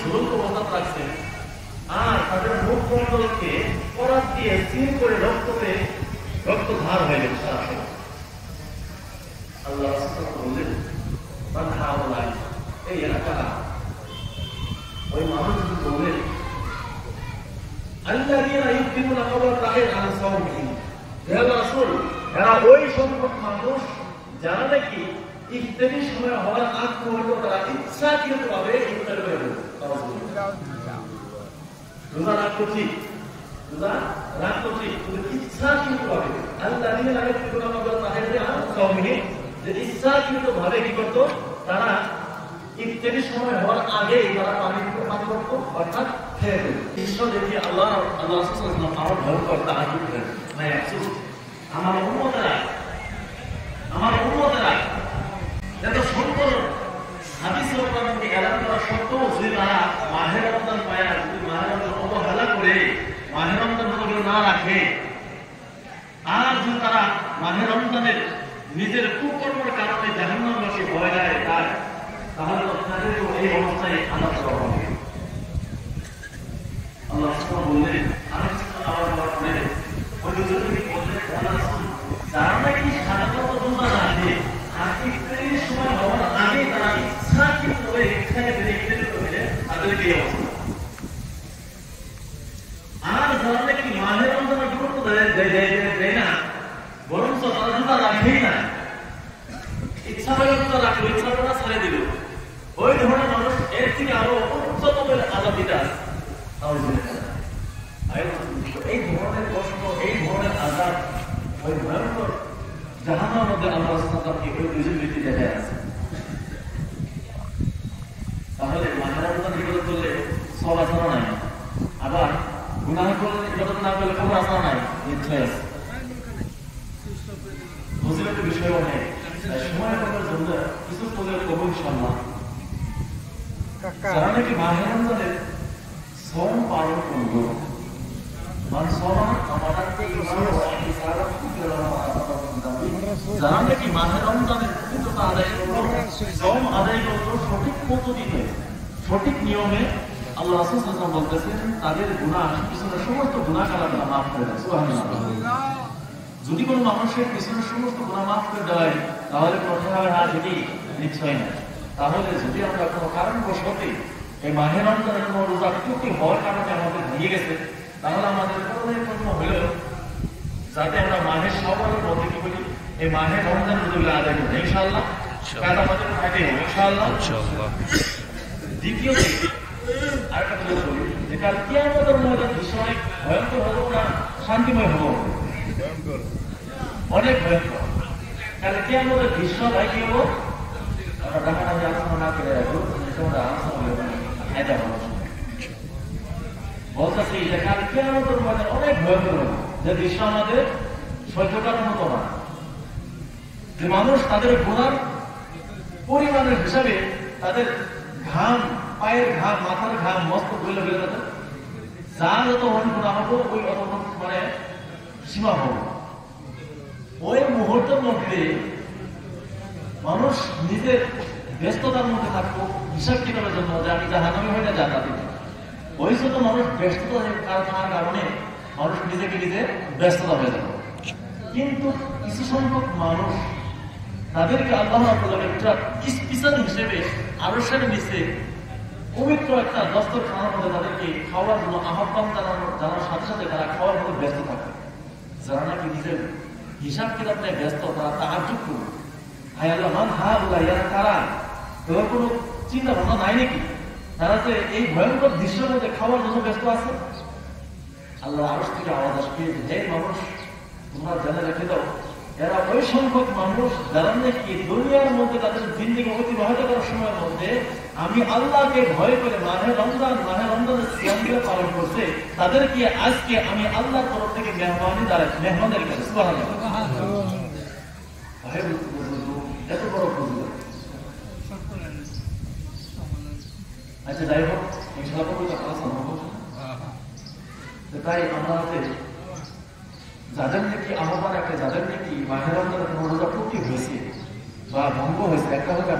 ঝুলন্ত অবস্থা রাখছে, আর তাদের মুখমণ্ডলকে করাত দিয়ে সিল করে রক্ত ধার হয়ে গেছে সারা শরীর। আল্লাহ রাসূল বললেন, মান হাওলাই, এই এলাকা ওই মানুষ বললেন, আল্লাযীনা ইউকিমুনা কওয়াতাহির আন সাওমিহি, হে আল্লাহর রাসূল, এরা ওই সংখ্যক মানুষ যারা নাকি ইফতারির সময় হওয়ার আগ পর্যন্ত তারা ইচ্ছাকৃতভাবে ইফতার করে দেবে। রোজা রাখতো ঠিক, কিন্তু ইচ্ছাকৃতভাবে আল্লাযীনা ইউকিমুনা কওয়াতাহির আন সাওমিহি, যে ইচ্ছাকৃতভাবে কি করতো, তারা ইফতারির সময় হওয়ার আগে তারা পানি করতো, অর্থাৎ খেয়ে ফেলত। ঈশ্বর দেখি আল্লাহ আমার ভয়ঙ্কর তাহাজ্জুদ করেন, মানে আফসোস আমার উম্মতেরা এত সুন্দর হাদিসের উপর এলান করা সত্ত্বেও যদি তারা মাহে রমজান পায় না, যদি মাহে রমজান অবহেলা করে মাহে রমজান না রাখে, আর যদি তারা মাহে রমজানের নিজের কুকর্মের কারণে জাহান্নামবাসী ভয় দেয়, তাহলে তাদেরও এই অবস্থায় আলাপ করা হবে। আল্লাহ বললেন, যারা নাকি সাধারণত রোজা রাখে আর ইফতারির সময় হওয়ার আগে তারা ইচ্ছাকৃতভাবে এখানে ইফতারি করে, তাদেরকে এই অবস্থা। আর যারা নাকি মাহে রমজানের গুরুত্ব দেয় না, বরঞ্চ তারা রোজা রাখেই না, ইচ্ছা হলে রোজা রাখলো, ইচ্ছা হলে ছেড়ে দিল, ওই ধরনের মানুষ এর থেকে আরো উচ্চতম আযাব দিতে আছে। এই ধরনের কষ্ট, এই ধরনের আযাব, ওই ভয়ঙ্কর জাহান্নামের মধ্যে আল্লাহ রাসূলকে ওই দুইজন ব্যক্তি দেখা আছে। তাহলে মাহে রমজান ইবাদত করলে সওয়াব আছে না নাই? আবার গুনাহ করলে ইবাদত না করলে কবর আছে না নাই? নিশ্চয় আছে। ফজিলতের বিষয় অনেক, সময় করার জন্য কিছু ফজিলত কবুল ইনশাআল্লাহ। যারা নাকি মাহে রমজানের শ্রম পালন করলো, যারা নাকি মাহে রমজানের পবিত্রতা আদায় করলো, শ্রম আদায় করলো সঠিক পদ্ধতিতে, সঠিক নিয়মে, আল্লাহ রাসূল সাল্লাল্লাহু আলাইহি ওয়াসাল্লাম বলতেছেন তাদের গুনাহ পিছনের সমস্ত গুনাহ আল্লাহ মাফ করে দেয়। সুবহানাল্লাহ। যদি কোনো মানুষের পিছনের সমস্ত গুনাহ মাফ করে দেয়, তাহলে প্রথমে হবে না, সেটি নিশ্চয় না। তাহলে যদি আমরা কোনো কারণবশত এই মাহে রমজানের কোনো রোজা ত্রুটি হওয়ার কারণে আমাদের দিয়ে গেছে, তাহলে আমাদের প্রথম হলো যাতে আমরা মাহে শাওয়ালের মধ্যে কি বলি, এই মাহে রমজান রোজাগুলো আদায় করি ইনশাআল্লাহ, কাজ আমাদের থাকে ইনশাআল্লাহ। দ্বিতীয়ত আরেকটা কথা বলি, যে কাল কিয়ামতের ময়দান বিষয় ভয়ঙ্কর হবো না শান্তিময় হবো? অনেক ভয়ঙ্কর। কাল কিয়ামতের বিষয় ভাই কি হবো? আমরা দেখা আমি আলোচনা না করে রাখবো, তোমরা আলোচনা বলতেছি যে কাল কিয়ামতের ময়দান অনেক ভয়ঙ্কর হবে, যে দৃশ্য আমাদের সহ্য করার মতো না। যে মানুষ তাদের গুনার পরিমাণের হিসাবে তাদের ঘাম, পায়ের ঘাম, মাথার ঘাম, মস্ত গলে গেলে তাদের যা যত গুণা হবো ওই অত মানে সীমা হবো। ওই মুহূর্তের মধ্যে মানুষ নিজের ব্যস্ততার মধ্যে থাকবো হিসাব কিতাবের জন্য, যে আমি জাহান্নামী হয়ে না জান্নাতি। ওই জন্য মানুষ ব্যস্ততা থাকার কারণে মানুষ নিজেকে নিজে ব্যস্ততা হয়ে যাবে। কিন্তু কিছু সংখ্যক মানুষ তাদেরকে আল্লাহ একটা স্পেশাল হিসেবে আরশের নিচে পবিত্র একটা দস্তরখানার মধ্যে তাদেরকে খাওয়ার জন্য আহ্বান জানার সাথে সাথে তারা খাওয়ার মধ্যে ব্যস্ত থাকে। যারা নাকি নিজের হিসাব কিতাব নিয়ে ব্যস্ত, তারা তাহাজ্জুদ করবে, হায় আল্লাহ মান হাউলা, এরা কারা? তোর কোনো চিন্তা ভাবনা নাই নাকি? তারা যে এই ভয়ঙ্কর দৃশ্যের মধ্যে খাওয়ার জন্য ব্যস্ত আছে। আল্লাহ আরশ থেকে আওয়াজ আসবে, হে মানুষ, তোমরা জেনে রেখে দাও, এরা ওই সংখ্যক মানুষ যারা নাকি দুনিয়ার মধ্যে তাদের জিন্দেগি অতিবাহিত করার সময়ের মধ্যে আমি আল্লাহকে ভয় করে মাহে রমজানের সিয়ামগুলো পালন করছে, তাদেরকে আজকে আমি আল্লাহর তরফ থেকে মেহমানদের কাছে সুবহানাল্লাহ। এত বড় ফজিলত। আচ্ছা যাই হোক, তাই আমরা যাদের নাকি আহ্বান একটা, যাদের নাকি মাহে রমজানের কোনো রোজা ত্রুটি হয়েছে বা ভঙ্গ হয়েছে, একটা হোক আর